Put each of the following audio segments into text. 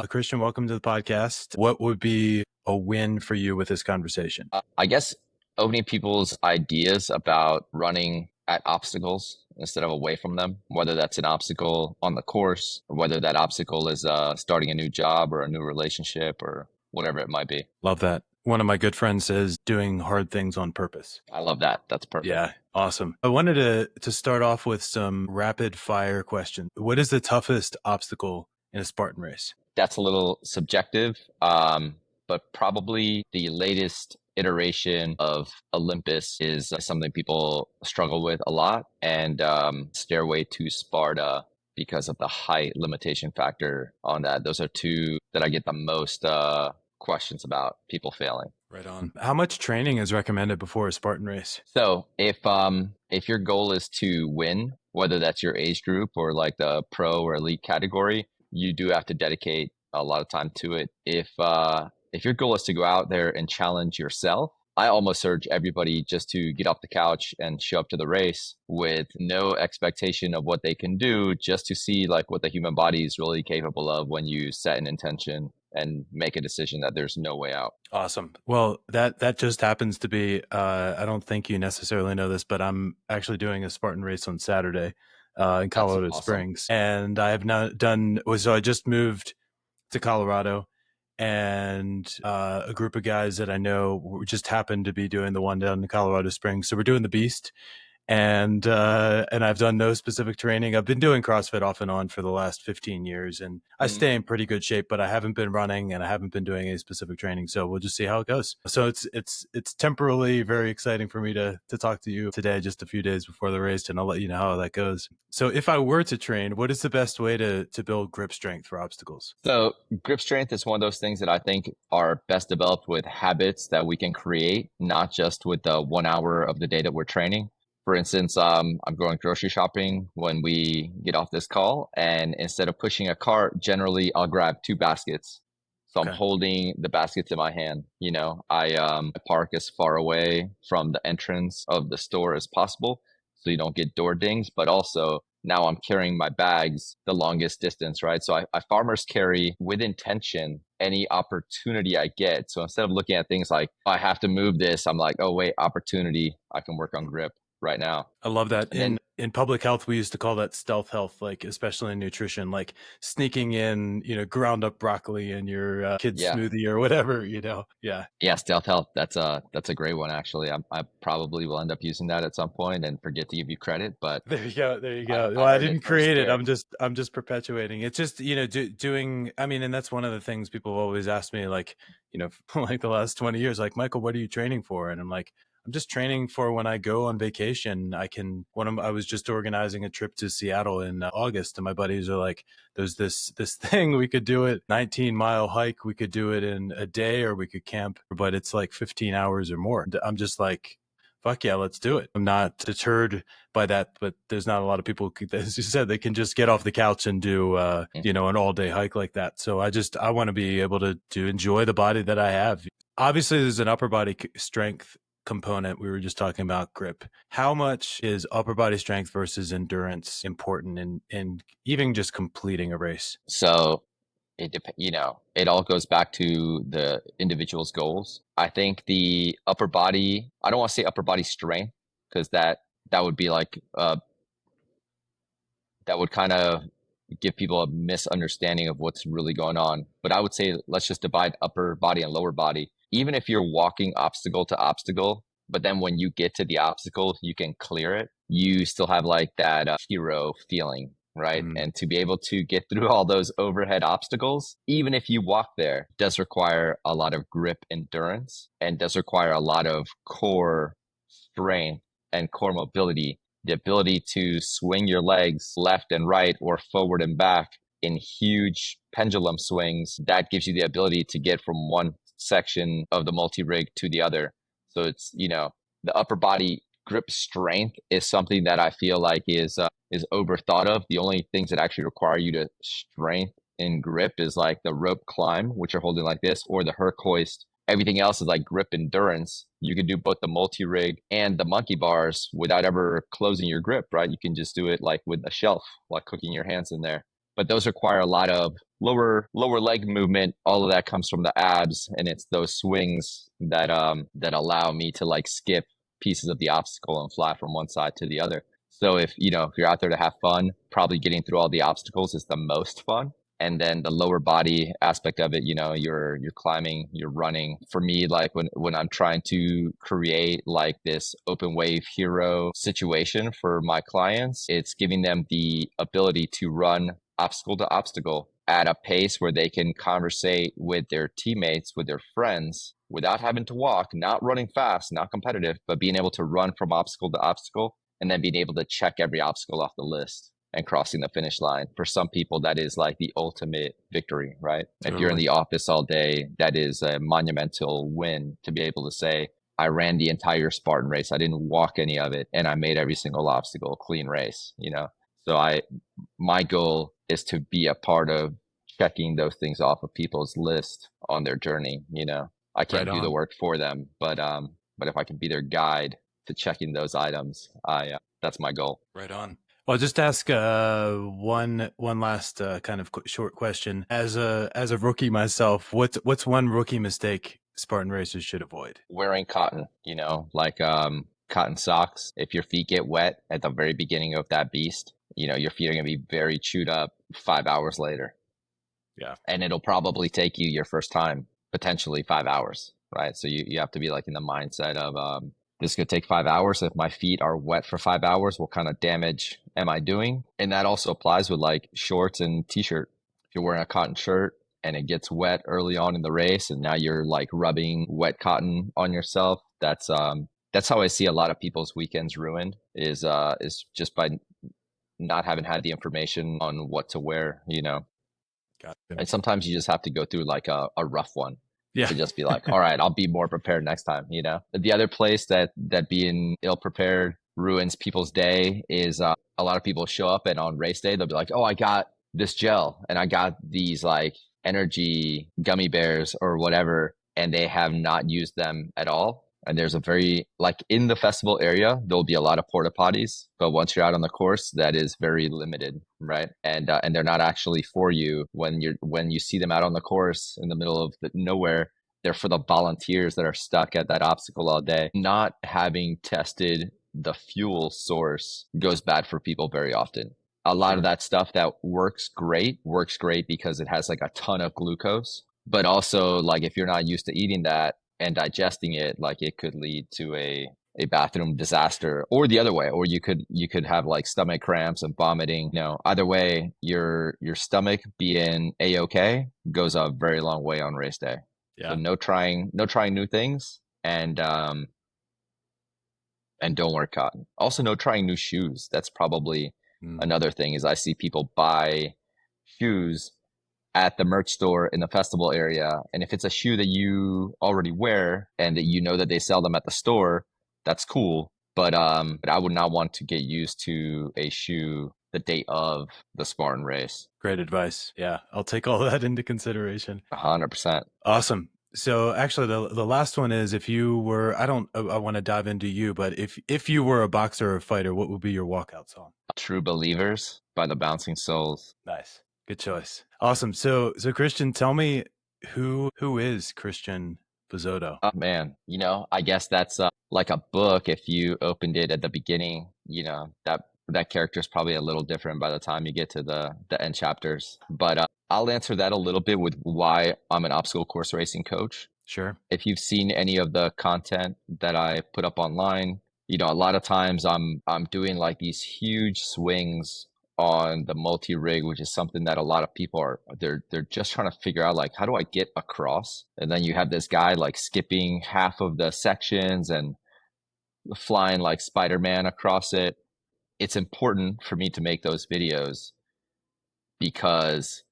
Christian, welcome to the podcast. What would be a win for you with this conversation? I guess opening people's ideas about running at obstacles instead of away from them, whether that's an obstacle on the course or whether that obstacle is starting a new job or a new relationship or whatever it might be. Love that. One of my good friends says doing hard things on purpose. I love that. That's perfect. Yeah, awesome. I wanted to start off with some rapid fire questions. What is the toughest obstacle in a Spartan race? That's a little subjective, but probably the latest iteration of Olympus is something people struggle with a lot, and Stairway to Sparta because of the height limitation factor on that. Those are two that I get the most questions about people failing. Right on. How much training is recommended before a Spartan race? So if your goal is to win, whether that's your age group or like the pro or elite category, you do have to dedicate a lot of time to it. If your goal is to go out there and challenge yourself, I almost urge everybody just to get off the couch and show up to the race with no expectation of what they can do, just to see like what the human body is really capable of when you set an intention and make a decision that there's no way out. Awesome. Well, that just happens to be, I don't think you necessarily know this, but I'm actually doing a Spartan race on Saturday in That's Colorado awesome. Springs. And I have not done, so I just moved to Colorado, and a group of guys that I know just happened to be doing the one down in Colorado Springs. So we're doing the Beast, and I've done no specific training. I've been doing CrossFit off and on for the last 15 years, and I Mhm. stay in pretty good shape, but I haven't been running and I haven't been doing any specific training. So we'll just see how it goes. So it's temporarily very exciting for me to talk to you today, just a few days before the race, and I'll let you know how that goes. So if I were to train, what is the best way to build grip strength for obstacles? So grip strength is one of those things that I think are best developed with habits that we can create, not just with the 1 hour of the day that we're training. For instance, I'm going grocery shopping when we get off this call, and instead of pushing a cart, generally I'll grab two baskets. So I'm Okay. holding the baskets in my hand. I park as far away from the entrance of the store as possible, so you don't get door dings. But also now I'm carrying my bags the longest distance, right? So I farmers carry with intention any opportunity I get. So instead of looking at things like, I have to move this, I'm like, oh, wait, opportunity. I can work on grip right now. I love that. And then, In public health, we used to call that stealth health, like especially in nutrition, like sneaking in, ground up broccoli in your kid's yeah, smoothie or whatever. Yeah. yeah, stealth health. That's a great one, actually. I probably will end up using that at some point and forget to give you credit, but There you go. There you I, go. Well, I I heard it didn't create it. firsthand. I'm just perpetuating. It's just, doing, I mean, and that's one of the things people have always asked me, like, like the last 20 years, like, Michael, what are you training for? And I'm like, I'm just training for when I go on vacation. I was just organizing a trip to Seattle in August, and my buddies are like, there's this thing, we could do it 19-mile hike. We could do it in a day, or we could camp, but it's like 15 hours or more. I'm just like, fuck yeah, let's do it. I'm not deterred by that, but there's not a lot of people, as you said, they can just get off the couch and do, an all day hike like that. So I want to be able to enjoy the body that I have. Obviously, there's an upper body strength component. We were just talking about grip. How much is upper body strength versus endurance important in even just completing a race? So it all goes back to the individual's goals. I think the upper body, I don't want to say upper body strength, because that would be like that would kind of give people a misunderstanding of what's really going on. But I would say let's just divide upper body and lower body. Even if you're walking obstacle to obstacle, but then when you get to the obstacle, you can clear it, you still have like that hero feeling, right? Mm, And to be able to get through all those overhead obstacles, even if you walk there, does require a lot of grip endurance and does require a lot of core strength and core mobility, the ability to swing your legs left and right or forward and back in huge pendulum swings. That gives you the ability to get from one section of the multi-rig to the other. So it's, the upper body grip strength is something that I feel like is overthought of. The only things that actually require you to strength in grip is like the rope climb, which you're holding like this, or the Herc hoist. Everything else is like grip endurance. You can do both the multi-rig and the monkey bars without ever closing your grip, right? You can just do it like with a shelf, like cooking your hands in there. But those require a lot of lower leg movement. All of that comes from the abs, and it's those swings that allow me to like skip pieces of the obstacle and fly from one side to the other. So if if you're out there to have fun, probably getting through all the obstacles is the most fun. And then the lower body aspect of it, you're climbing, you're running. For me, like when I'm trying to create like this open wave hero situation for my clients, it's giving them the ability to run obstacle to obstacle at a pace where they can conversate with their teammates, with their friends, without having to walk, not running fast, not competitive, but being able to run from obstacle to obstacle and then being able to check every obstacle off the list and crossing the finish line. For some people, that is like the ultimate victory, right? If you're in Totally. the office all day, that is a monumental win to be able to say, I ran the entire Spartan race. I didn't walk any of it, and I made every single obstacle clean race. So my goal is to be a part of checking those things off of people's list on their journey. I Right can't do the on. work for them, but if I can be their guide to checking those items, I that's my goal. Right on. Well, I'll just ask one last kind of short question. As a rookie myself, what's one rookie mistake Spartan racers should avoid? Wearing cotton, like cotton socks. If your feet get wet at the very beginning of that beast, your feet are going to be very chewed up 5 hours later. Yeah. And it'll probably take you your first time, potentially 5 hours, right? So you have to be like in the mindset of this could take 5 hours. If my feet are wet for 5 hours, what kind of damage am I doing? And that also applies with like shorts and t-shirt. If you're wearing a cotton shirt and it gets wet early on in the race and now you're like rubbing wet cotton on yourself, that's how I see a lot of people's weekends ruined is just by not having had the information on what to wear. Gotcha. And sometimes you just have to go through like a rough one Yeah. to just be like, all right, I'll be more prepared next time. The other place that being ill prepared ruins people's day is a lot of people show up and on race day they'll be like, oh, I got this gel and I got these like energy gummy bears or whatever, and they have not used them at all. And there's a very like in the festival area, there'll be a lot of porta potties, but once you're out on the course, that is very limited, right? And they're not actually for you when you see them out on the course in the middle of nowhere. They're for the volunteers that are stuck at that obstacle all day. Not having tested the fuel source goes bad for people very often. A lot of Sure. that stuff that works great because it has like a ton of glucose, but also like if you're not used to eating that and digesting it, like it could lead to a bathroom disaster, or the other way, or you could have like stomach cramps and vomiting. Either way, your stomach being a-okay goes a very long way on race day. So Yeah. no trying new things, and don't wear cotton. Also, no trying new shoes. That's probably Mm. another thing is I see people buy shoes at the merch store in the festival area. And if it's a shoe that you already wear and that you know that they sell them at the store, that's cool. But I would not want to get used to a shoe the day of the Spartan race. Great advice. Yeah, I'll take all that into consideration. 100%. Awesome. So actually, the last one is if you were, I want to dive into you, but if you were a boxer or a fighter, what would be your walkout song? True Believers by the Bouncing Souls. Nice. Good choice. Awesome. So Christian, tell me who is Christian Bizzotto? Oh man, I guess that's like a book. If you opened it at the beginning, that character is probably a little different by the time you get to the end chapters. But I'll answer that a little bit with why I'm an obstacle course racing coach. Sure. If you've seen any of the content that I put up online, a lot of times I'm doing like these huge swings on the multi-rig, which is something that a lot of people they're just trying to figure out like how do I get across? And then you have this guy like skipping half of the sections and flying like Spider-Man across it. It's important for me to make those videos because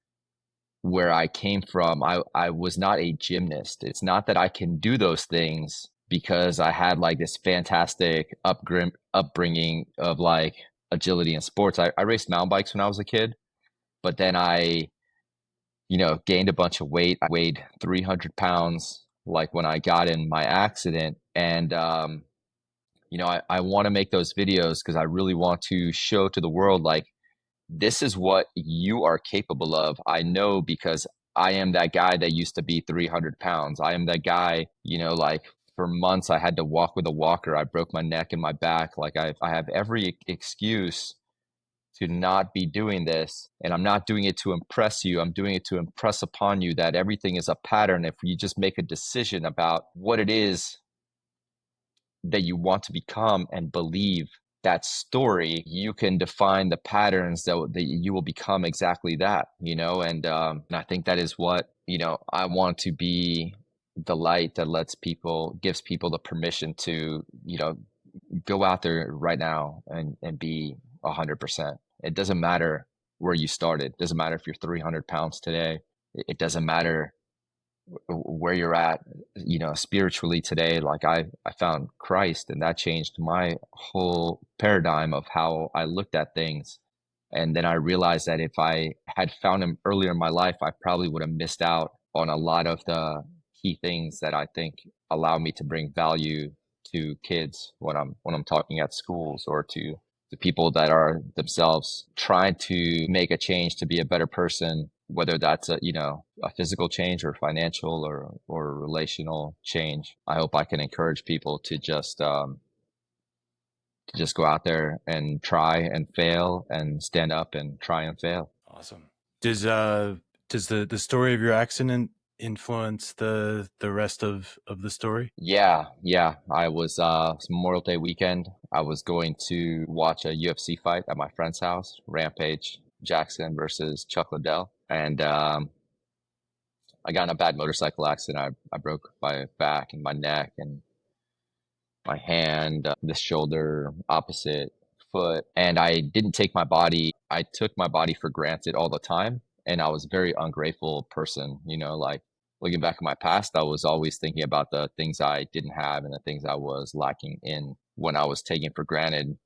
where I came from, I was not a gymnast. It's not that I can do those things because I had like this fantastic upbringing of like agility and sports. I raced mountain bikes when I was a kid, but then I, gained a bunch of weight. I weighed 300 pounds like when I got in my accident. And, I want to make those videos because I really want to show to the world like this is what you are capable of. I know because I am that guy that used to be 300 pounds. I am that guy, like for months I had to walk with a walker. I broke my neck and my back. Like I have every excuse to not be doing this. And I'm not doing it to impress you. I'm doing it to impress upon you that everything is a pattern. If you just make a decision about what it is that you want to become and believe that story, you can define the patterns that you will become exactly that, and I think that is what, I want to be the light that gives people the permission to, go out there right now and be 100%. It doesn't matter where you started. It doesn't matter if you're 300 pounds today. It doesn't matter where you're at, spiritually today. Like I found Christ, and that changed my whole paradigm of how I looked at things. And then I realized that if I had found him earlier in my life, I probably would have missed out on a lot of the key things that I think allow me to bring value to kids when I'm talking at schools, or to the people that are themselves trying to make a change to be a better person, whether that's a physical change or financial or relational change. I hope I can encourage people to just go out there and try and fail and stand up and try and fail. Awesome. Does the story of your accident influence the rest of the story? Yeah. I was Memorial Day weekend. I was going to watch a UFC fight at my friend's house, Rampage Jackson versus Chuck Liddell. And I got in a bad motorcycle accident. I broke my back and my neck and my hand, the shoulder, opposite foot. And I took my body for granted all the time. And I was a very ungrateful person, like looking back at my past, I was always thinking about the things I didn't have and the things I was lacking in when I was taking for granted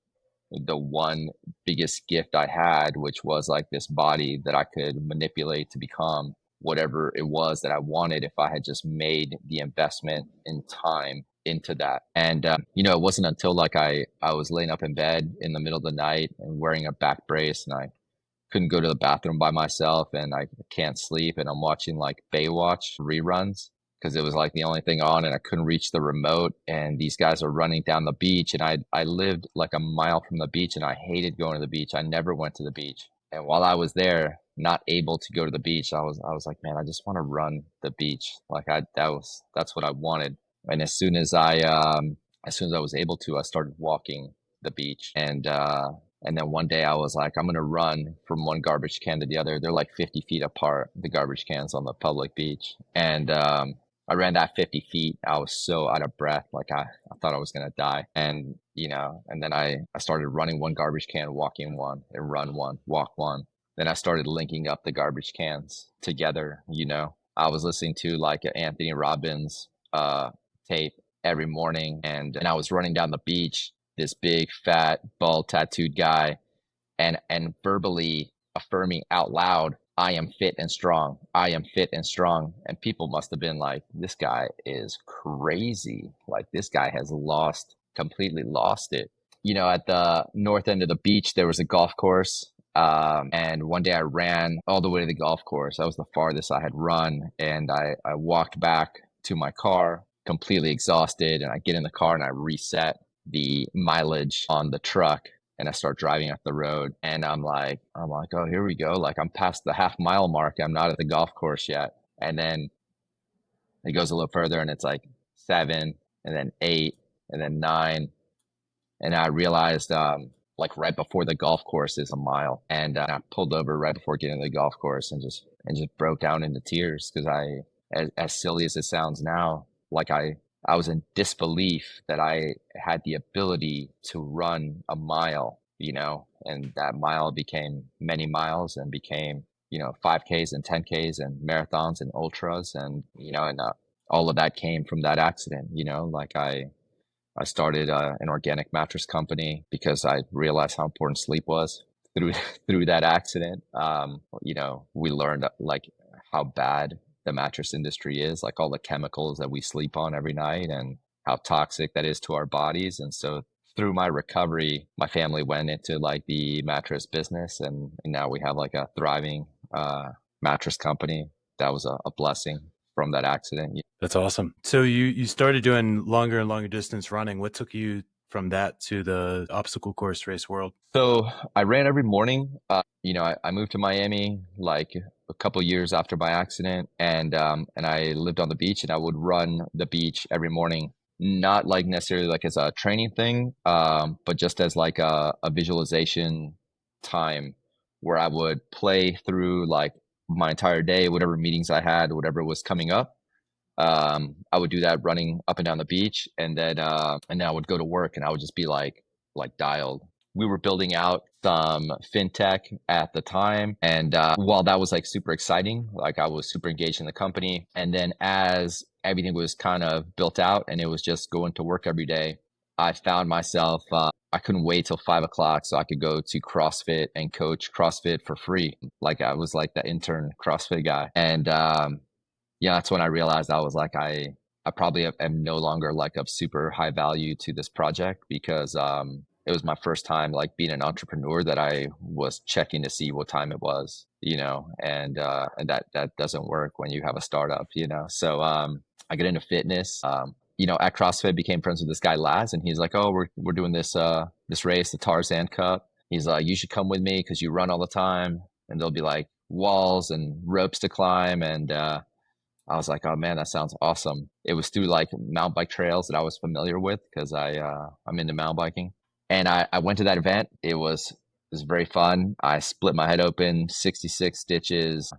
the one biggest gift I had, which was like this body that I could manipulate to become whatever it was that I wanted if I had just made the investment in time into that. And it wasn't until like I was laying up in bed in the middle of the night and wearing a back brace, and I couldn't go to the bathroom by myself, and I can't sleep, and I'm watching like Baywatch reruns because it was like the only thing on, and I couldn't reach the remote, and these guys are running down the beach, and I lived like a mile from the beach, and I hated going to the beach. I never went to the beach. And while I was there, not able to go to the beach, I was like, man, I just want to run the beach. Like that's what I wanted. And as soon as I was able to, I started walking the beach. And then one day I was like, I'm going to run from one garbage can to the other. They're like 50 feet apart, the garbage cans on the public beach. And I ran that 50 feet. I was so out of breath. Like I thought I was going to die. And then I started running one garbage can, walking one, and run one, walk one. Then I started linking up the garbage cans together. I was listening to like Anthony Robbins tape every morning, and I was running down the beach, this big fat bald tattooed guy, and verbally affirming out loud, I am fit and strong. I am fit and strong. And people must have been like, this guy is crazy. Like this guy has completely lost it. At the north end of the beach, there was a golf course. And one day I ran all the way to the golf course. That was the farthest I had run. And I walked back to my car completely exhausted. And I get in the car and I reset the mileage on the truck, and I start driving up the road, and I'm like, oh, here we go. Like I'm past the half-mile mark. I'm not at the golf course yet. And then it goes a little further, and it's like 7, and then 8, and then 9. And I realized, like right before the golf course is a mile. And I pulled over right before getting to the golf course and just broke down into tears because as silly as it sounds now, like I was in disbelief that I had the ability to run a mile, and that mile became many miles and became, 5Ks and 10Ks and marathons and ultras. And all of that came from that accident, like I started an organic mattress company because I realized how important sleep was through through that accident. We learned like how bad the mattress industry is, like all the chemicals that we sleep on every night and how toxic that is to our bodies. And so through my recovery, my family went into like the mattress business, and now we have like a thriving mattress company. That was a blessing from that accident. That's awesome. So you started doing longer and longer distance running. What took you from that to the obstacle course race world? So I ran every morning. I moved to Miami like a couple years after my accident, and I lived on the beach, and I would run the beach every morning. Not like necessarily like as a training thing, but just as like a visualization time where I would play through like my entire day, whatever meetings I had, whatever was coming up. I would do that running up and down the beach, and then I would go to work, and I would just be like dialed. We were building out some fintech at the time, and while that was like super exciting, like I was super engaged in the company. And then as everything was kind of built out, and it was just going to work every day, I found myself. I couldn't wait till 5 o'clock so I could go to CrossFit and coach CrossFit for free. Like I was like the intern CrossFit guy, and yeah, that's when I realized I was like, I probably am no longer like of super high value to this project because it was my first time like being an entrepreneur that I was checking to see what time it was, and that doesn't work when you have a startup, So I get into fitness. At CrossFit, became friends with this guy Laz, and he's like, "Oh, we're doing this race, the Tarzan Cup." He's like, "You should come with me because you run all the time, and there'll be like walls and ropes to climb." And I was like, oh man, that sounds awesome. It was through like mountain bike trails that I was familiar with because I'm into mountain biking. And I went to that event. It was very fun. I split my head open, 66 stitches.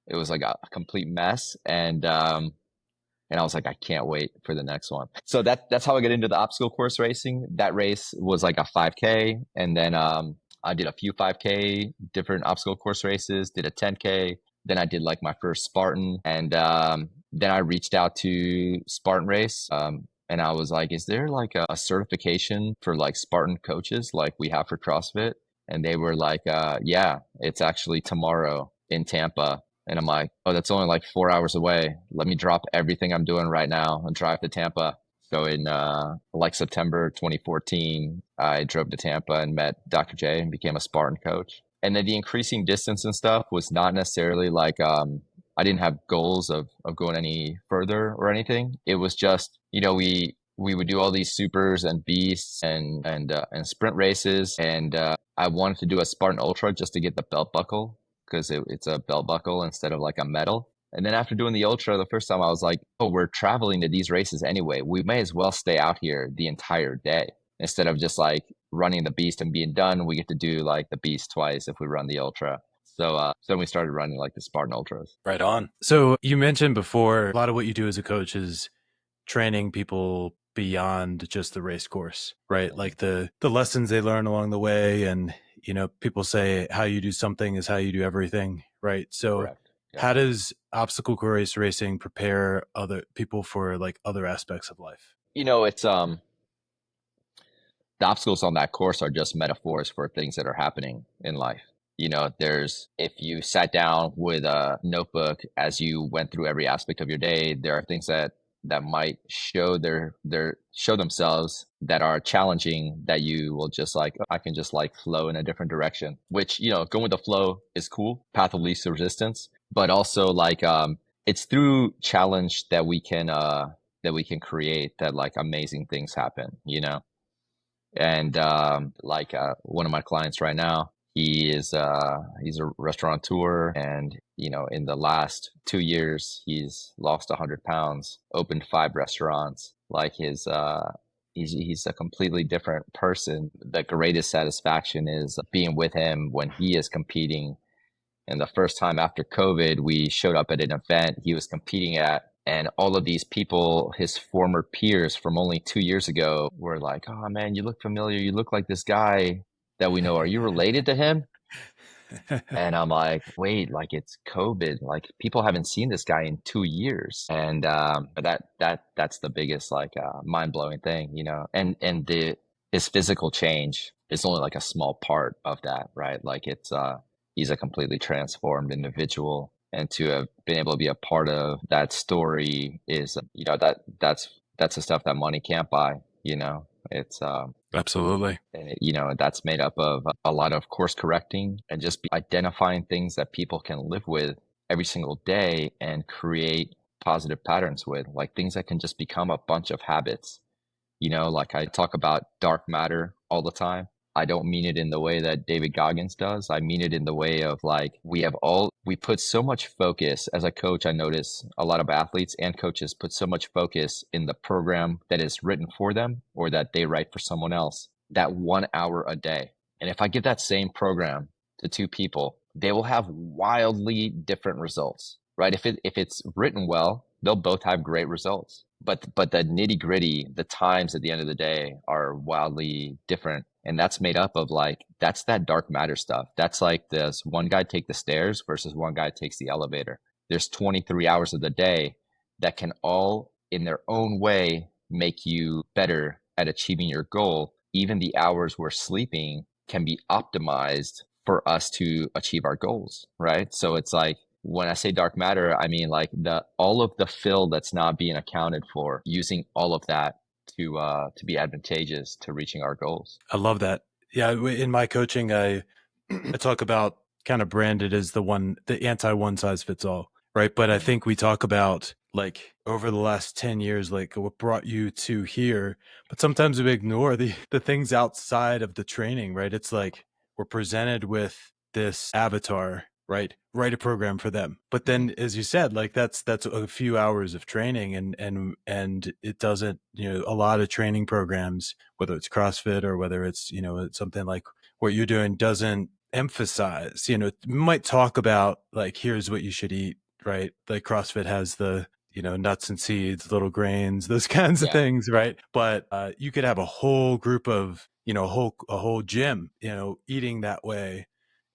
It was like a complete mess. And I was like, I can't wait for the next one. So that's how I got into the obstacle course racing. That race was like a 5K. And then I did a few 5K different obstacle course races, did a 10K. Then I did like my first Spartan. And then I reached out to Spartan Race. And I was like, is there like a certification for like Spartan coaches like we have for CrossFit? And they were like, yeah, it's actually tomorrow in Tampa. And I'm like, oh, that's only like 4 hours away. Let me drop everything I'm doing right now and drive to Tampa. So in like September 2014, I drove to Tampa and met Dr. J and became a Spartan coach. And then the increasing distance and stuff was not necessarily like I didn't have goals of going any further or anything. It was just, we would do all these supers and beasts and sprint races, and I wanted to do a Spartan Ultra just to get the belt buckle because it's a belt buckle instead of like a medal. And then after doing the Ultra the first time, I was like, oh, we're traveling to these races anyway. We may as well stay out here the entire day instead of just like running the beast and being done. We get to do like the beast twice if we run the Ultra. So we started running like the Spartan Ultras. Right on. So you mentioned before, a lot of what you do as a coach is training people beyond just the race course, right? Like the lessons they learn along the way. And, people say how you do something is how you do everything, right? So Correct. Yeah. how does obstacle course racing prepare other people for like other aspects of life? It's the obstacles on that course are just metaphors for things that are happening in life. If you sat down with a notebook as you went through every aspect of your day, there are things that might show themselves that are challenging that you will just like, I can just like flow in a different direction, which, going with the flow is cool, path of least resistance, but also like, it's through challenge that we can create that like amazing things happen, and like one of my clients right now, he's a restaurateur, and in the last 2 years he's lost 100 pounds, opened 5 restaurants. Like he's a completely different person. The greatest satisfaction is being with him when he is competing. And the first time after COVID, we showed up at an event he was competing at, and all of these people, his former peers from only 2 years ago, were like, oh man, you look familiar. You look like this guy that we know. Are you related to him? And I'm like, wait, like it's COVID. Like people haven't seen this guy in 2 years. And but that's the biggest like mind blowing thing, and his physical change is only like a small part of that, right? Like he's a completely transformed individual. And to have been able to be a part of that story is, that's the stuff that money can't buy, It's Absolutely. and that's made up of a lot of course correcting and just identifying things that people can live with every single day and create positive patterns with, like things that can just become a bunch of habits. Like I talk about dark matter all the time. I don't mean it in the way that David Goggins does. I mean it in the way of like we put so much focus as a coach. I notice a lot of athletes and coaches put so much focus in the program that is written for them or that they write for someone else, that 1 hour a day. And if I give that same program to two people, they will have wildly different results, right? If it's written well, they'll both have great results. But the nitty gritty, the times at the end of the day are wildly different. And that's made up of like, that's that dark matter stuff. That's like this one guy take the stairs versus one guy takes the elevator. There's 23 hours of the day that can all in their own way make you better at achieving your goal. Even the hours we're sleeping can be optimized for us to achieve our goals, right? So it's like, when I say dark matter, I mean like the all of the fill that's not being accounted for, using all of that to be advantageous to reaching our goals. I love that. Yeah, in my coaching, I talk about kind of branded as the anti one size fits all, right? But I Mhm. think we talk about like over the last 10 years, like what brought you to here. But sometimes we ignore the things outside of the training, right? It's like we're presented with this avatar, right? Write a program for them. But Mhm. then as you said, like that's a few hours of training and it doesn't, a lot of training programs, whether it's CrossFit or whether it's, it's something like what you're doing doesn't emphasize, might talk about like, here's what you should eat, right? Like CrossFit has the, nuts and seeds, little grains, those kinds of Yeah, things, right? But you could have a whole group of, a whole gym, eating that way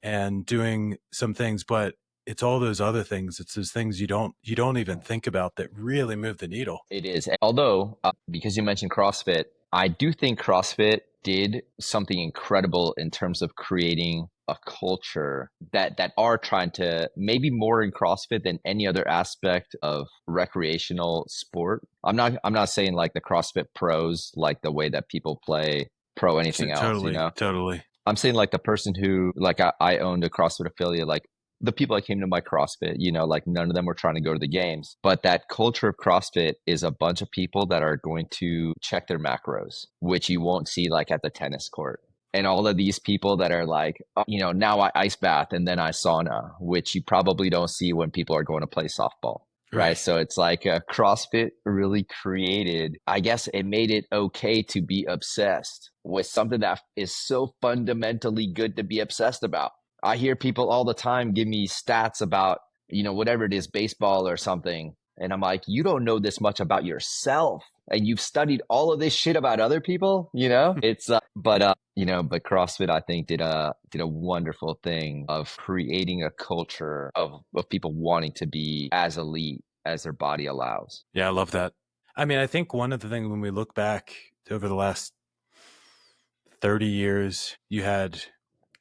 and doing some things, but it's all those other things. It's those things you don't even think about that really move the needle. it is. Although, because you mentioned CrossFit, I do think CrossFit did something incredible in terms of creating a culture that are trying to, maybe more in CrossFit than any other aspect of recreational sport. I'm not saying like the CrossFit pros, like the way that people play pro anything else, you Totally, know? totally. I'm saying like the person who, like, I owned a CrossFit affiliate, like the people that came to my CrossFit, like none of them were trying to go to the games. But that culture of CrossFit is a bunch of people that are going to check their macros, which you won't see like at the tennis court. And all of these people that are like, oh, now I ice bath and then I sauna, which you probably don't see when people are going to play softball. Right. Right. So it's like CrossFit really created, I guess it made it okay to be obsessed with something that is so fundamentally good to be obsessed about. I hear people all the time give me stats about, whatever it is, baseball or something. And I'm like, you don't know this much about yourself. And you've studied all of this shit about other people, It's, but CrossFit, I think, did a wonderful thing of creating a culture of people wanting to be as elite as their body allows. Yeah, I love that. I mean, I think one of the things when we look back over the last 30 years, you had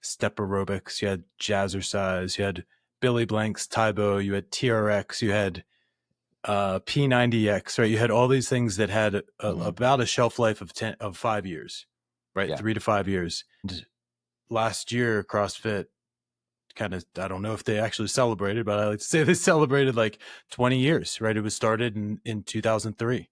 step aerobics, you had jazzercise, you had Billy Blank's Taibo, you had TRX, you had P90X, right? You had all these things that had Hmm. about a shelf life of 5 years, right? Yeah. 3 to 5 years. And last year, CrossFit kind of, I don't know if they actually celebrated, but I like to say they celebrated like 20 years, right? It was started in 2003,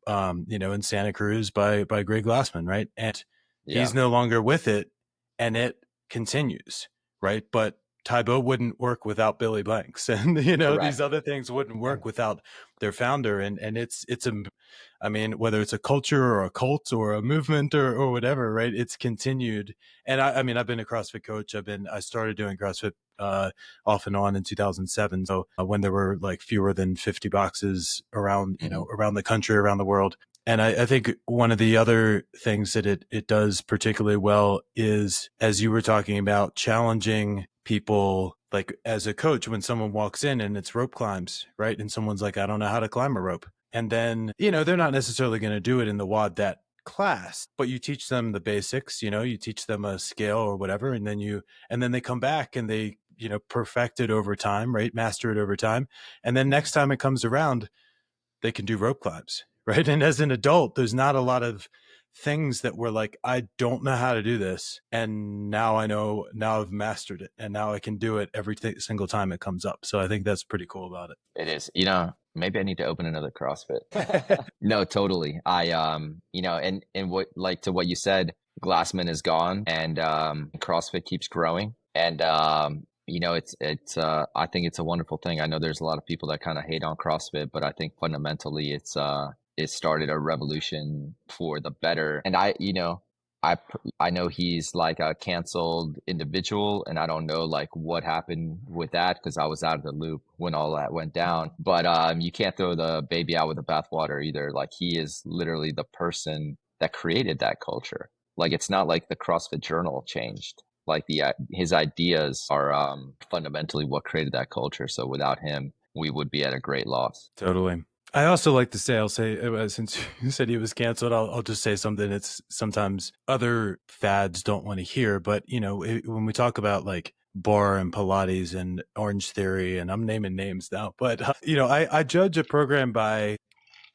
in Santa Cruz by Greg Glassman, right? And he's Yeah. no longer with it, and it continues, right? But Tybo wouldn't work without Billy Blanks, and these Correct. other things wouldn't work without their founder. And I mean, whether it's a culture or a cult or a movement or whatever, right? It's continued. And I mean, I've been a CrossFit coach. I started doing CrossFit off and on in 2007. So when there were like fewer than 50 boxes around, Hmm. around the country, around the world. And I think one of the other things that it does particularly well is, as you were talking about, challenging people, like as a coach, when someone walks in and it's rope climbs, right? And someone's like, I don't know how to climb a rope. And then, they're not necessarily going to do it in the WOD that class, but you teach them the basics, you teach them a scale or whatever. And then they come back and they, perfect it over time, right? Master it over time. And then next time it comes around, they can do rope climbs, right? And as an adult, there's not a lot of things that were like, I don't know how to do this. And now I know, now I've mastered it. And now I can do it every single time it comes up. So I think that's pretty cool about it. It is. Maybe I need to open another CrossFit. No, totally. And what, like, to what you said, Glassman is gone and CrossFit keeps growing. And I think it's a wonderful thing. I know there's a lot of people that kind of hate on CrossFit, but I think fundamentally it started a revolution for the better. And I know he's like a canceled individual, and I don't know like what happened with that because I was out of the loop when all that went down. But you can't throw the baby out with the bathwater either. Like, he is literally the person that created that culture. Like, it's not like the CrossFit Journal changed. Like, his ideas are fundamentally what created that culture. So without him, we would be at a great loss. Totally. I also like to say, I'll say, since you said he was canceled, I'll just say something that's sometimes other fads don't want to hear. But, when we talk about like bar and Pilates and Orange Theory, and I'm naming names now, but, I judge a program by,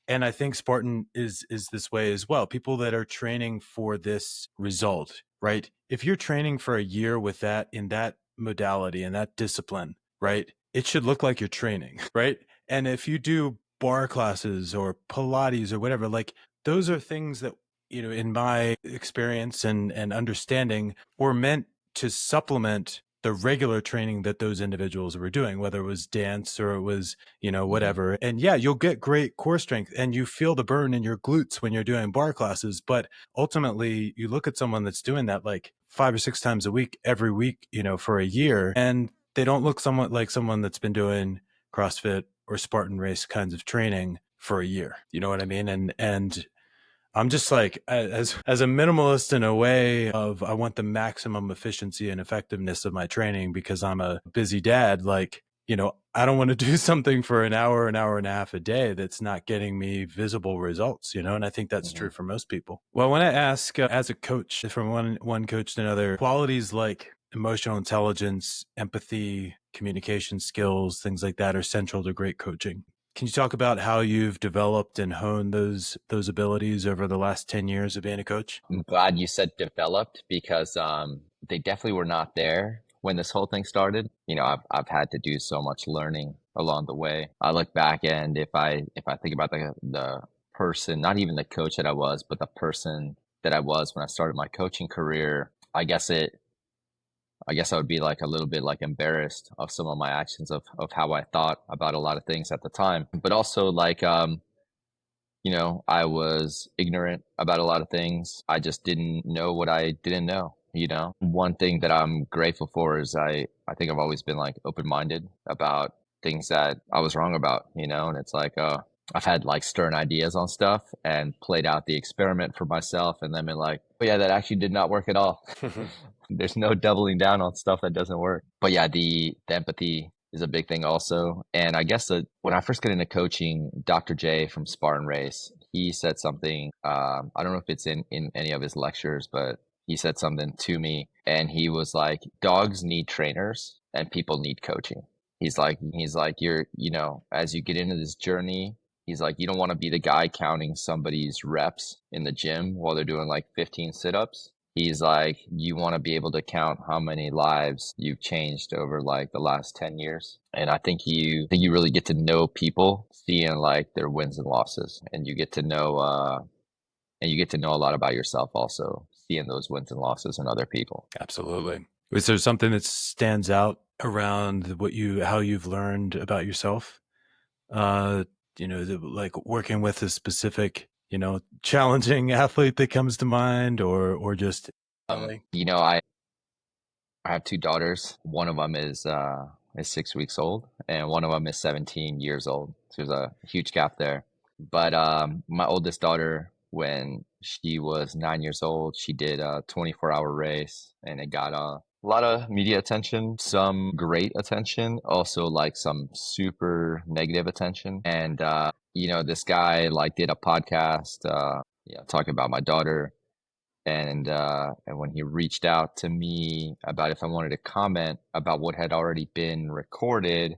and I think Spartan is this way as well. People that are training for this result, right? If you're training for a year with that in that modality and that discipline, right? It should look like you're training, right? And if you do bar classes or Pilates or whatever, like those are things that, in my experience and understanding, were meant to supplement the regular training that those individuals were doing, whether it was dance or it was, whatever. And yeah, you'll get great core strength and you feel the burn in your glutes when you're doing bar classes. But ultimately, you look at someone that's doing that like 5 or 6 times a week, every week, for a year, and they don't look somewhat like someone that's been doing CrossFit or Spartan race kinds of training for a year. You know what I mean? And I'm just like, as a minimalist in a way of, I want the maximum efficiency and effectiveness of my training because I'm a busy dad. Like, I don't want to do something for an hour and a half a day that's not getting me visible results, and I think that's true for most people. Well, when I ask as a coach, from one coach to another, qualities like emotional intelligence, empathy, communication skills, things like that are central to great coaching. Can you talk about how you've developed and honed those abilities over the last 10 years of being a coach? I'm glad you said developed because they definitely were not there when this whole thing started. I've had to do so much learning along the way. I look back, and if I think about the person, not even the coach that I was, but the person that I was when I started my coaching career, I guess I would be like a little bit like embarrassed of some of my actions of how I thought about a lot of things at the time. But also like I was ignorant about a lot of things. I just didn't know what I didn't know. One thing that I'm grateful for is I think I've always been like open-minded about things that I was wrong about, and it's like I've had like stern ideas on stuff and played out the experiment for myself and then been like, oh yeah, that actually did not work at all. There's no doubling down on stuff that doesn't work. But yeah, the empathy is a big thing also. And I guess that when I first got into coaching, Dr. J from Spartan Race, he said something, I don't know if it's in any of his lectures, but he said something to me and he was like, dogs need trainers and people need coaching. He's like, as you get into this journey, he's like, you don't want to be the guy counting somebody's reps in the gym while they're doing like 15 sit-ups. He's like, you want to be able to count how many lives you've changed over like the last 10 years. And I think you really get to know people, seeing like their wins and losses. And you get to know a lot about yourself also, seeing those wins and losses in other people. Absolutely. Is there something that stands out around how you've learned about yourself? Like working with a specific, challenging athlete that comes to mind, or just. I have 2 daughters. One of them is 6 weeks old, and one of them is 17 years old. So there's a huge gap there. But my oldest daughter, when she was 9 years old, she did a 24-hour race, and it got a lot of media attention, some great attention, also like some super negative attention. And this guy like did a podcast, talking about my daughter. And when he reached out to me about if I wanted to comment about what had already been recorded,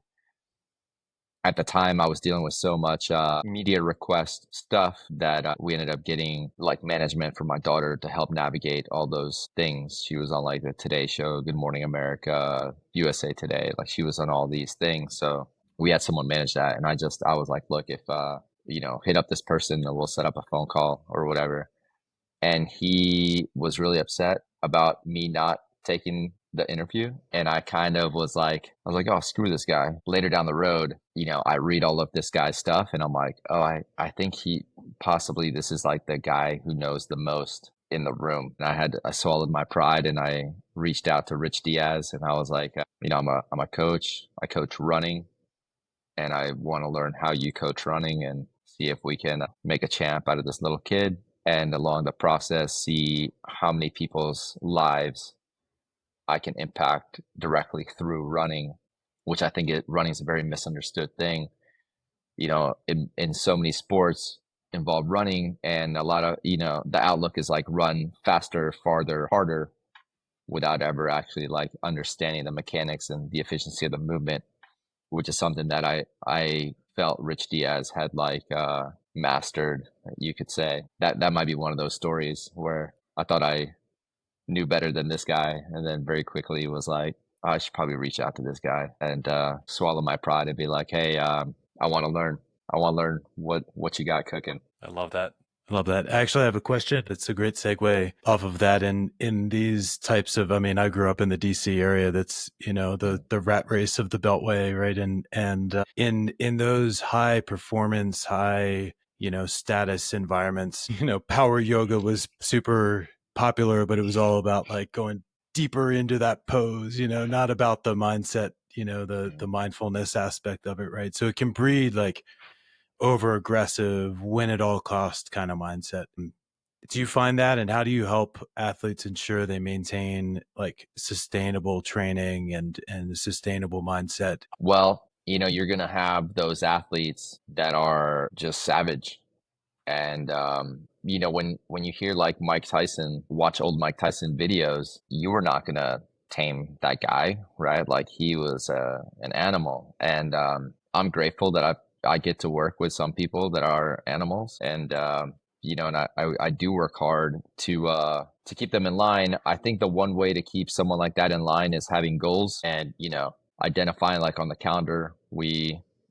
At the time, I was dealing with so much media request stuff that we ended up getting like management for my daughter to help navigate all those things. She was on like the Today Show, Good Morning America, USA Today. Like she was on all these things. So we had someone manage that. And I was like, look, if, hit up this person and we'll set up a phone call or whatever. And he was really upset about me not taking the interview. And I kind of I was like, oh, screw this guy. Later down the road, I read all of this guy's stuff and I'm like, oh, I think this is like the guy who knows the most in the room. And I swallowed my pride and I reached out to Rich Diaz and I was like, I'm a coach. I coach running and I want to learn how you coach running and see if we can make a champ out of this little kid. And along the process, see how many people's lives I can impact directly through running, which I think running is a very misunderstood thing. In so many sports involve running, and a lot of the outlook is like run faster, farther, harder, without ever actually like understanding the mechanics and the efficiency of the movement, which is something that I felt Rich Diaz had like mastered, you could say. That might be one of those stories where I thought I knew better than this guy, and then very quickly was like, I should probably reach out to this guy and swallow my pride and be like, hey, I want to learn. I want to learn what you got cooking. I love that. I love that. Actually, I have a question. It's a great segue off of that. And in these types of, I mean, I grew up in the DC area. That's, the rat race of the Beltway, right? And in those high performance, high, status environments, power yoga was super popular, but it was all about like going deeper into that pose, not about the mindset, the mindfulness aspect of it, right? So it can breed like over aggressive, win at all cost kind of mindset. Do you find that, and how do you help athletes ensure they maintain like sustainable training and a sustainable mindset? Well, you're going to have those athletes that are just savage. And when you hear like Mike Tyson, watch old Mike Tyson videos, you were not gonna tame that guy, right? Like he was an animal, and I'm grateful that I get to work with some people that are animals, and and I do work hard to keep them in line. I think the one way to keep someone like that in line is having goals, and identifying like on the calendar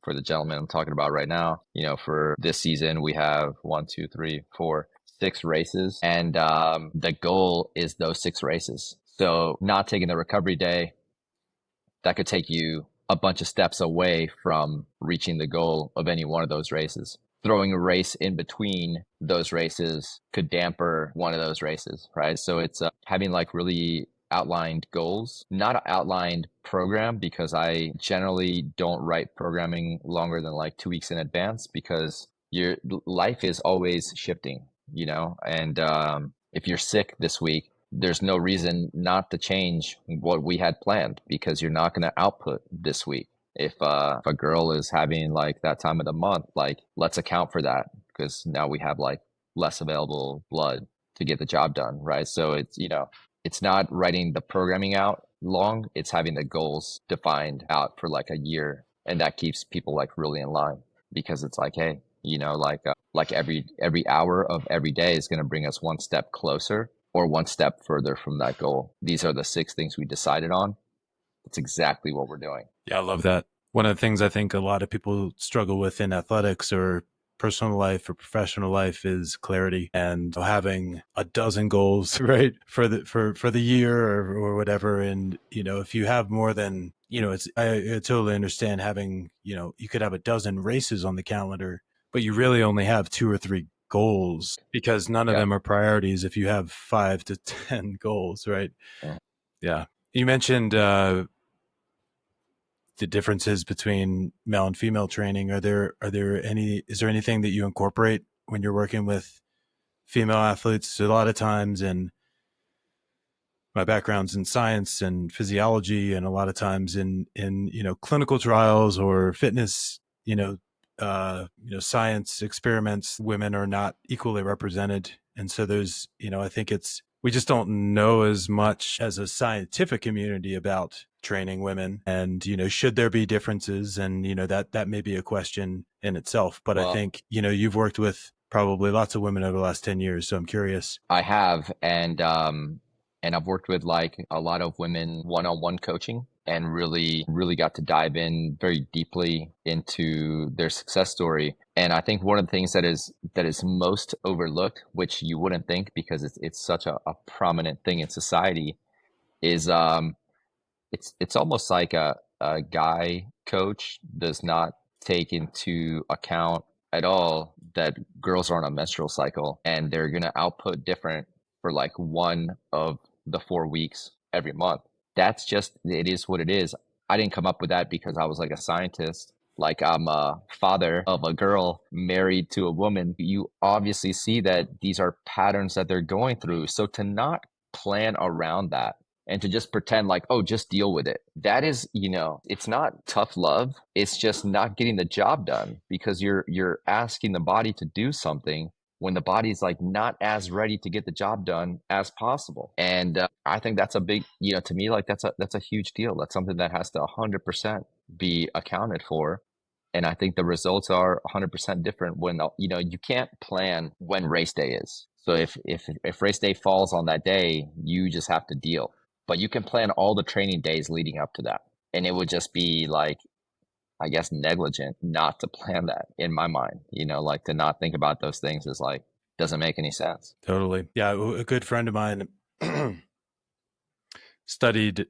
for the gentleman I'm talking about right now, for this season, we have 6 races. And the goal is those 6 races. So not taking the recovery day, that could take you a bunch of steps away from reaching the goal of any one of those races. Throwing a race in between those races could damper one of those races, right? So it's having like really outlined goals, not an outlined program, because I generally don't write programming longer than like 2 weeks in advance because your life is always shifting, and if you're sick this week, there's no reason not to change what we had planned because you're not going to output this week. If a girl is having like that time of the month, like let's account for that because now we have like less available blood to get the job done, right? So it's not writing the programming out long, it's having the goals defined out for like a year, and that keeps people like really in line because it's like, hey, like every hour of every day is going to bring us one step closer or one step further from that goal. These are the 6 things we decided on. That's exactly what we're doing. Yeah, I love that. One of the things I think a lot of people struggle with in athletics or personal life or professional life is clarity and having a dozen goals, right, for the year or whatever. And if you have more than I totally understand having you could have a dozen races on the calendar, but you really only have 2 or 3 goals because none of Yeah. them are priorities if you have 5 to 10 goals, right? Mhm. Yeah. You mentioned the differences between male and female training. Is there anything that you incorporate when you're working with female athletes? A lot of times, and my background's in science and physiology, and a lot of times in clinical trials or fitness, science experiments, women are not equally represented. And so there's, I think it's we just don't know as much as a scientific community about training women, and should there be differences, and that may be a question in itself. But I Well, think you've worked with probably lots of women over the last 10 years, so I'm curious. I have, and I've worked with like a lot of women one-on-one coaching and really got to dive in very deeply into their success story. And I think one of the things that is most overlooked, which you wouldn't think because it's such a prominent thing in society, is it's almost like a guy coach does not take into account at all that girls are on a menstrual cycle and they're going to output different for like one of the 4 weeks every month. That's just, it is what it is. I didn't come up with that because I was like a scientist. Like I'm a father of a girl married to a woman. You obviously see that these are patterns that they're going through. So to not plan around that and to just pretend like, oh, just deal with it. That is, it's not tough love. It's just not getting the job done because you're asking the body to do something when the body's like not as ready to get the job done as possible. And I think that's a big, to me, like that's a huge deal. That's something that has to 100% be accounted for. And I think the results are 100% different when, you can't plan when race day is. So if race day falls on that day, you just have to deal. But you can plan all the training days leading up to that. And it would just be like, I guess, negligent not to plan that in my mind, like to not think about those things is like, doesn't make any sense. Totally. Yeah, a good friend of mine studied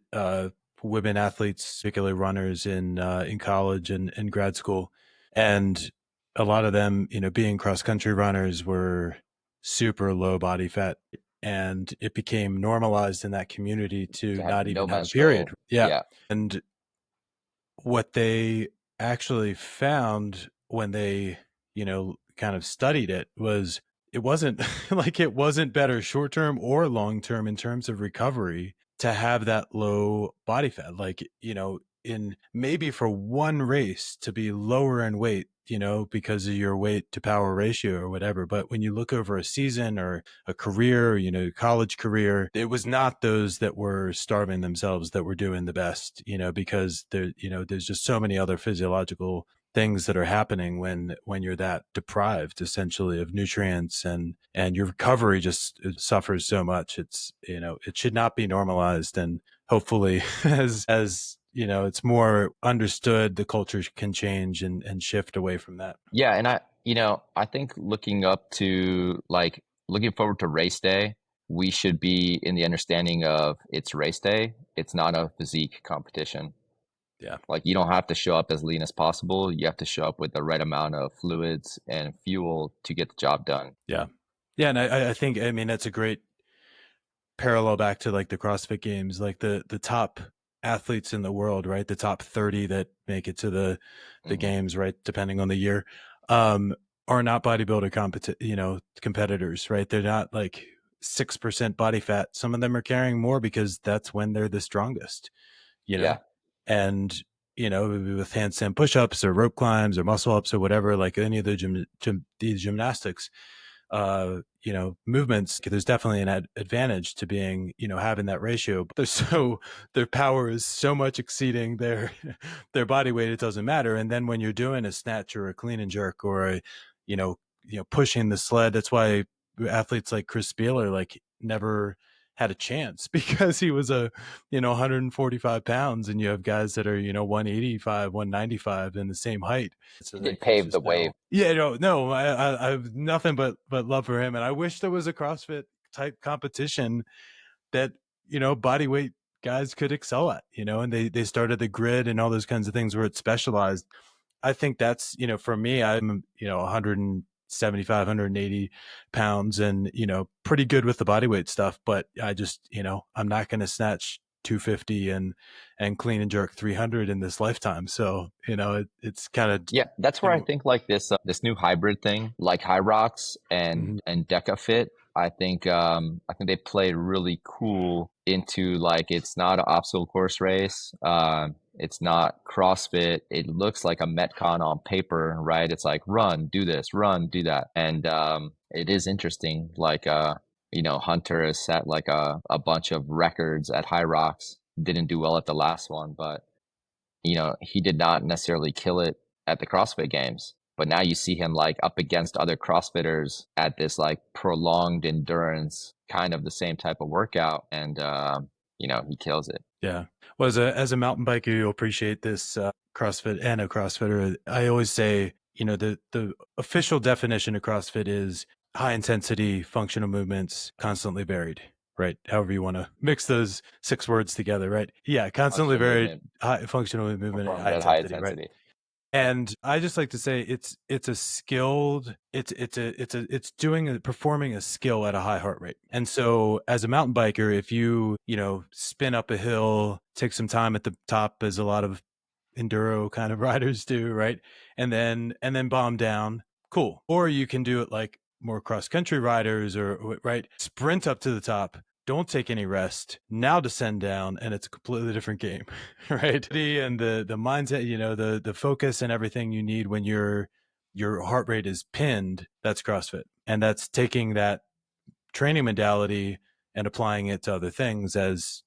women athletes, particularly runners, in college and grad school, and a lot of them, being cross country runners, were super low body fat, and it became normalized in that community To to have not no even have a period. menstrual. Yeah, Yeah. and what they actually found when they, kind of studied it was it wasn't like it wasn't better short term or long term in terms of recovery to have that low body fat. Like, in maybe for one race to be lower in weight, because of your weight to power ratio or whatever. But when you look over a season or a career, college career, it was not those that were starving themselves that were doing the best, because there's just so many other physiological things that are happening when you're that deprived essentially of nutrients, and your recovery just suffers so much. It's, it should not be normalized, and hopefully as it's more understood, the culture can change and shift away from that. Yeah. And I think looking forward to race day, we should be in the understanding of it's race day. It's not a physique competition. Yeah. Like you don't have to show up as lean as possible. You have to show up with the right amount of fluids and fuel to get the job done. Yeah. Yeah. And I think, I mean, that's a great parallel back to like the CrossFit games, like the top athletes in the world, right? The top 30 that make it to the Hmm. games, right? Depending on the year, um, are not bodybuilder competitors, right? They're not like 6% body fat. Some of them are carrying more because that's when they're the strongest, you know? Yeah. And, with handstand push-ups or rope climbs or muscle ups or whatever, like any of the these gymnastics, movements, there's definitely an advantage to being, having that ratio. But their power is so much exceeding their their body weight, it doesn't matter. And then when you're doing a snatch or a clean and jerk or pushing the sled, that's why athletes like Chris Spealler like never had a chance because he was 145 pounds, and you have guys that are 185, 195 in the same height. So He like did he's pave the just wave. now, yeah, no, I have nothing but love for him, and I wish there was a CrossFit type competition that body weight guys could excel at, and they started the grid and all those kinds of things where it's specialized. I think that's, for me, I'm, 175, 180 pounds, and, pretty good with the body weight stuff, but I just, I'm not going to snatch 250 and clean and jerk 300 in this lifetime. So, it's kind of, Yeah, that's where I think like this new hybrid thing, like High Rocks mhm. and DecaFit. I think they play really cool into like it's not an obstacle course race. It's not CrossFit. It looks like a Metcon on paper, right? It's like run, do this, run, do that, and it is interesting. Like Hunter has set like a bunch of records at High Rocks. Didn't do well at the last one, but he did not necessarily kill it at the CrossFit Games. But now you see him like up against other CrossFitters at this like prolonged endurance, kind of the same type of workout, and he kills it. Yeah. Well, as a mountain biker, you'll appreciate this CrossFit and a CrossFitter. I always say, the official definition of CrossFit is high intensity functional movements, constantly varied, right? However you want to mix those 6 words together, right? Yeah, constantly Functional varied, movement high functional movement at performed high at high intensity, right? intensity. And I just like to say it's a skilled it's performing a skill at a high heart rate. And so as a mountain biker, if you spin up a hill, take some time at the top, as a lot of enduro kind of riders do, right? And then bomb down, cool. Or you can do it like more cross country riders, or right, sprint up to the top, don't take any rest, now descend down, and it's a completely different game. Right? And the mindset, the focus and everything you need when your heart rate is pinned, that's CrossFit. And that's taking that training modality and applying it to other things, as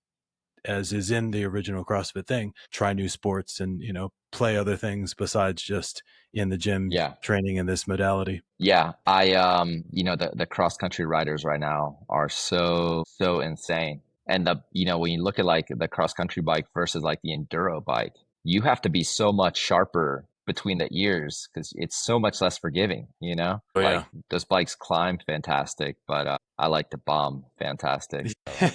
is in the original CrossFit thing. Try new sports and play other things besides just in the gym Yeah. training in this modality. Yeah, the cross country riders right now are so insane. And when you look at like the cross country bike versus like the enduro bike, you have to be so much sharper between the ears because it's so much less forgiving, Oh Like yeah. those bikes climb fantastic, but I like to bomb fantastic. So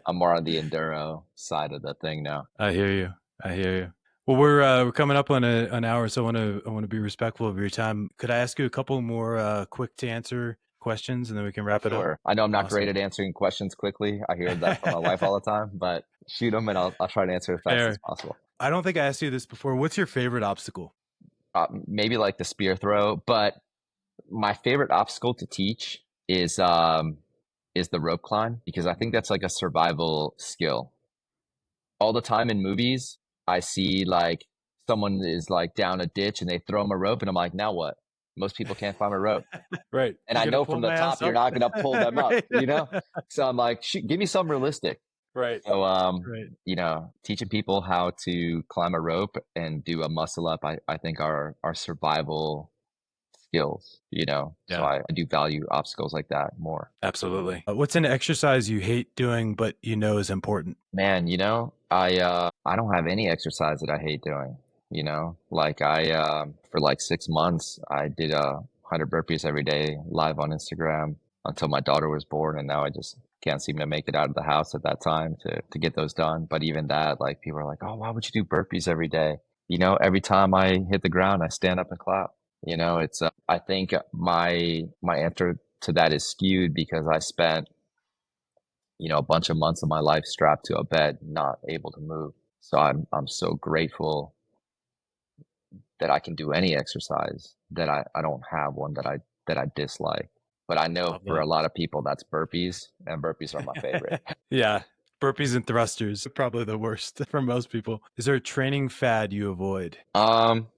I'm more on the enduro side of the thing now. I hear you. I hear you. Well, we're coming up on an hour, so I want to be respectful of your time. Could I ask you a couple more quick to answer questions, and then we can wrap it up? Sure. I know I'm not great Awesome. at answering questions quickly. I hear that from my wife all the time, but shoot them and I'll try to answer as fast as Fair. possible. I don't think I asked you this before. What's your favorite obstacle? Maybe like the spear throw, but my favorite obstacle to teach is the rope climb because I think that's like a survival skill. All the time in movies, I see like someone is like down a ditch and they throw them a rope, and I'm like, now what? Most people can't climb a rope. Right. And You I gonna know pull from the my ass top, you're up? not going to pull them up, Right. So I'm like, shoot, give me something realistic. Right. So, Right. teaching people how to climb a rope and do a muscle up, I think are survival skills, So Yeah. I do value obstacles like that more. Absolutely. What's an exercise you hate doing but is important? Man, I don't have any exercise that I hate doing, Like for like 6 months I did 100 burpees every day live on Instagram until my daughter was born, and now I just can't seem to make it out of the house at that time to get those done. But even that, like people are like, "Oh, why would you do burpees every day?" Every time I hit the ground, I stand up and clap. It's I think my answer to that is skewed because I spent a bunch of months of my life strapped to a bed, not able to move. So I'm so grateful that I can do any exercise, that I don't have one that I dislike. But I know Love for that. a lot of people that's burpees, and burpees are my favorite. Yeah. Burpees and thrusters are probably the worst for most people. Is there a training fad you avoid? Um,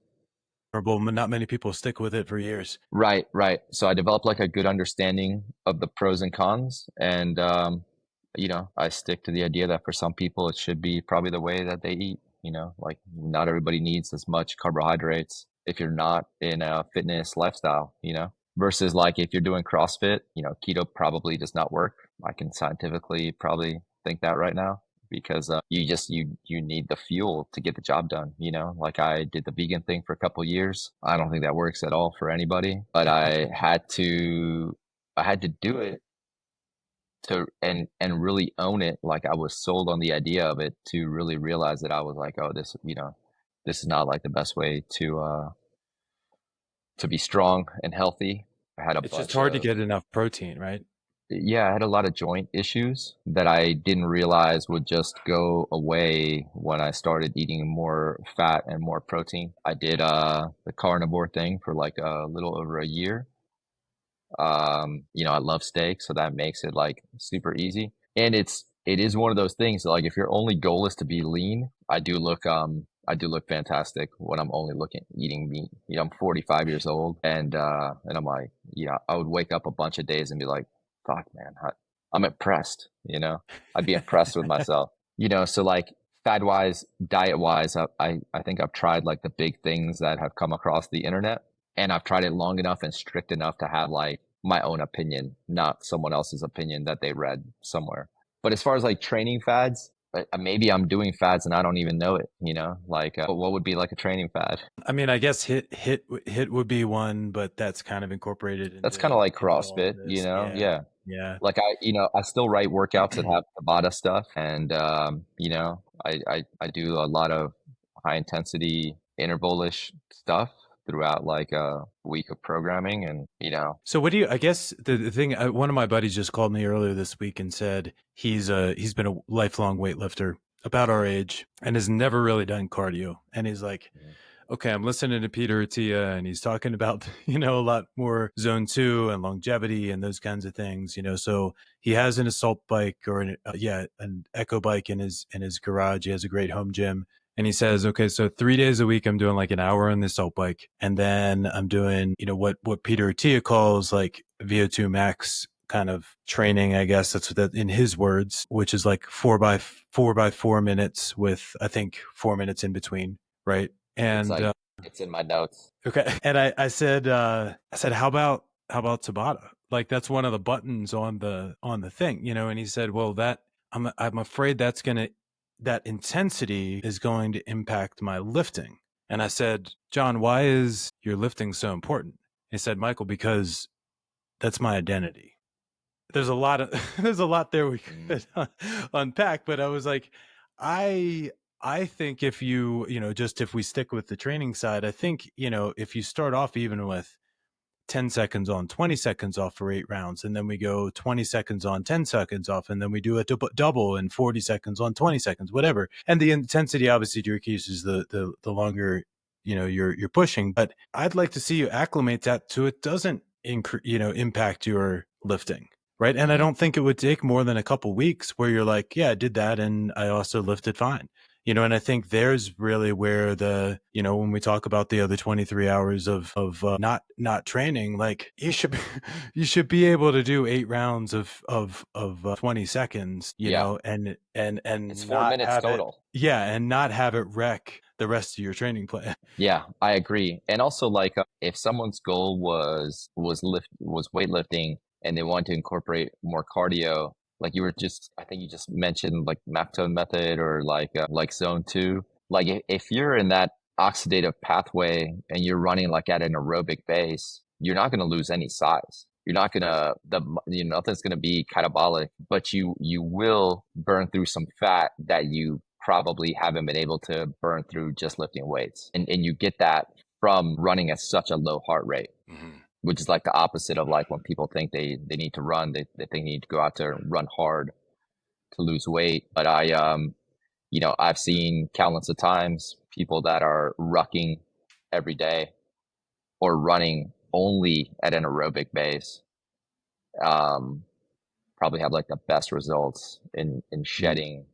Or well, not many people stick with it for years. right, right. So I developed like a good understanding of the pros and cons, and I stick to the idea that for some people it should be probably the way that they eat. Like not everybody needs as much carbohydrates if you're not in a fitness lifestyle, versus like if you're doing CrossFit, keto probably does not work. I can scientifically probably think that right now because you need the fuel to get the job done. Like I did the vegan thing for a couple years. I don't think that works at all for anybody, but I had to do it to and really own it. Like I was sold on the idea of it to really realize that I was like, oh, this is not like the best way to be strong and healthy. I had a It's just bunch hard to of get enough protein, right? Yeah, I had a lot of joint issues that I didn't realize would just go away when I started eating more fat and more protein. I did the carnivore thing for like a little over a year. I love steak, so that makes it like super easy. And it is one of those things like if your only goal is to be lean, I do look fantastic when I'm only looking eating meat. I'm 45 years old and I'm like, I would wake up a bunch of days and be like, fuck, man, I'm impressed, you know, I'd be impressed with myself, you know, so like fad wise, diet wise, I think I've tried like the big things that have come across the internet, and I've tried it long enough and strict enough to have like my own opinion, not someone else's opinion that they read somewhere. But as far as like training fads, maybe I'm doing fads and I don't even know it, you know, like what would be like a training fad? I mean, I guess hit would be one, but that's kind of incorporated That's kind of like into all of CrossFit, you this. know? Yeah. Yeah. Yeah. Like I still write workouts that have Tabata stuff, and you know, I do a lot of high intensity intervalish stuff throughout like a week of programming, and you know, So what do you, I guess the thing, one of my buddies just called me earlier this week and said he's been a lifelong weightlifter about our age and has never really done cardio. And he's like, Mhm. okay, I'm listening to Peter Attia and he's talking about, a lot more zone two and longevity and those kinds of things, so he has an assault bike or an echo bike in his garage. He has a great home gym. And he says, okay, so 3 days a week, I'm doing like an hour on the assault bike. And then I'm doing, what Peter Attia calls like VO2 max kind of training, I guess that's what that in his words, which is like 4 by 4 minutes with, I think, 4 minutes in between. Right. It's And like it's in my notes. okay. And I said, how about Tabata? Like that's one of the buttons on the thing, and he said, well, I'm afraid that intensity is going to impact my lifting. And I said, John, why is your lifting so important? He said, Michael, because that's my identity. There's a lot of there's a lot there we Mm. could unpack, but I was like, I I think if just if we stick with the training side, I think, if you start off even with 10 seconds on, 20 seconds off for 8 rounds, and then we go 20 seconds on, 10 seconds off, and then we do a double in 40 seconds on, 20 seconds, whatever. And the intensity obviously decreases the longer, you're pushing. But I'd like to see you acclimate that to it doesn't impact your lifting. Right. And I Hmm. don't think it would take more than a couple weeks where you're like, yeah, I did that and I also lifted fine. And I think there's really where when we talk about the other 23 hours of not training, like you should be able to do 8 rounds of 20 seconds, Yeah, it's and four not minutes have it, total. yeah, and not have it wreck the rest of your training plan. Yeah, I agree. And also like if someone's goal was weightlifting and they want to incorporate more cardio, like you were just I think you just mentioned like Maptone method or like zone 2. Like if you're in that oxidative pathway and you're running like at an aerobic pace, you're not going to lose any size. You're not going Right. to nothing's going to be catabolic, but you will burn through some fat that you probably haven't been able to burn through just lifting weights. And you get that from running at such a low heart rate, Mm-hmm. which is like the opposite of like when people think they need to run, they think they need to go out to run hard to lose weight. But I've seen countless of times people that are rucking every day or running only at an aerobic base, um, probably have like the best results in shedding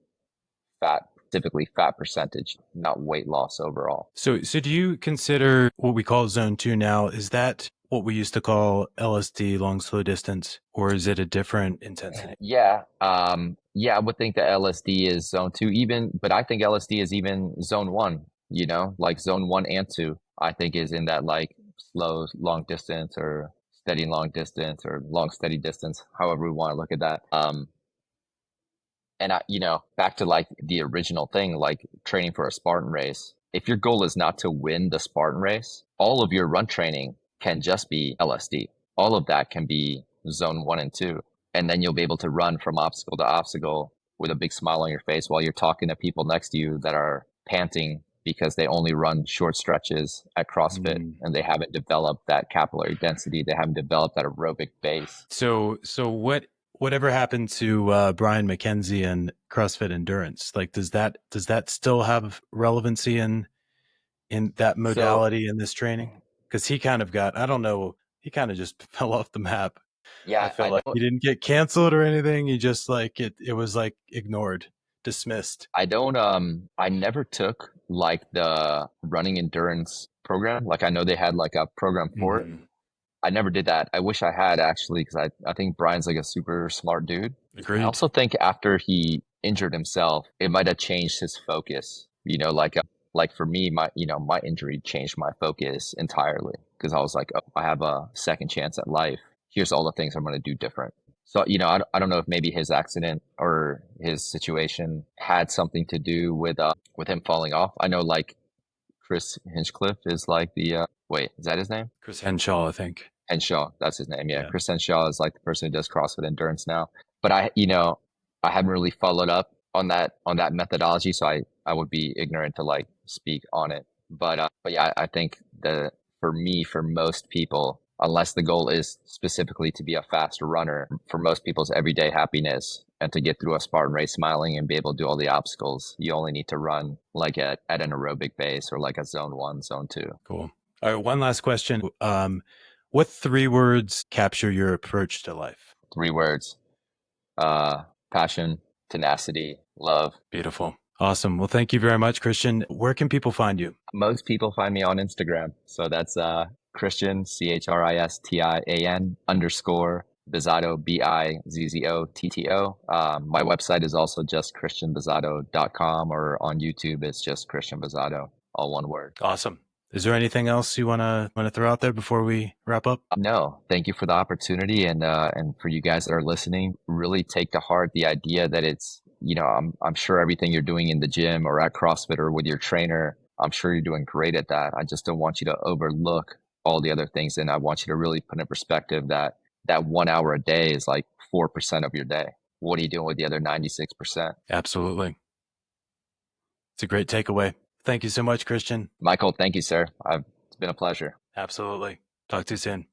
fat, typically fat percentage, not weight loss overall. So do you consider what we call zone two now? Is that what we used to call LSD, long slow distance, or is it a different intensity? Yeah, yeah, I would think that LSD is zone 2 even, but I think LSD is even zone 1, you know, like zone 1 and 2, I think is in that like slow long distance or steady long distance or long steady distance, however we want to look at that. And back to like the original thing, like training for a Spartan race. If your goal is not to win the Spartan race, all of your run training can just be LSD. All of that can be zone 1 and 2. And then you'll be able to run from obstacle to obstacle with a big smile on your face while you're talking to people next to you that are panting because they only run short stretches at CrossFit Mm. and they haven't developed that capillary density. They haven't developed that aerobic base. So whatever happened to Brian McKenzie and CrossFit Endurance? Like, does that still have relevancy in that So, modality in this training? Because he kind of got, I don't know, he kind of just fell off the map. I yeah, feel I like know. he didn't get canceled or anything. He just like it was like ignored, dismissed. I don't I never took like the running endurance program. Like I know they had like a program for it, Mm-hmm. I never did that. I wish I had actually, because I think Brian's like a super smart dude. I Agreed. also think after he injured himself, it might have changed his focus. Like for me, my injury changed my focus entirely because I was like, oh, I have a second chance at life. Here's all the things I'm going to do different. So, I don't know if maybe his accident or his situation had something to do with him falling off. I know like Chris Hinchcliffe is like wait, is that his name? Chris Henshaw, I think. Henshaw, that's his name. Yeah, Yeah. Chris Henshaw is like the person who does CrossFit Endurance now. But I haven't really followed up on that methodology, so I would be ignorant to like speak on it. But yeah, I think for me, for most people, unless the goal is specifically to be a fast runner, for most people's everyday happiness and to get through a Spartan race smiling and be able to do all the obstacles, you only need to run like at an aerobic pace or like a zone 1, zone 2. Cool. All right. One last question. What 3 words capture your approach to life? 3 words. Passion, tenacity, love. Beautiful. Awesome. Well, thank you very much, Christian. Where can people find you? Most people find me on Instagram. So that's Christian, CHRISTIAN _ Bizzotto, BIZZOTTO. My website is also just christianbizzotto.com, or on YouTube, it's just Christian Bizzotto, all one word. Awesome. Is there anything else you wanna throw out there before we wrap up? No, thank you for the opportunity, and for you guys that are listening, really take to heart the idea that it's, I'm sure everything you're doing in the gym or at CrossFit or with your trainer, I'm sure you're doing great at that. I just don't want you to overlook all the other things, and I want you to really put in perspective that 1 hour a day is like 4% of your day. What are you doing with the other 96%? Absolutely. It's a great takeaway. Thank you so much, Christian. Michael, thank you, sir. It's been a pleasure. Absolutely. Talk to you soon.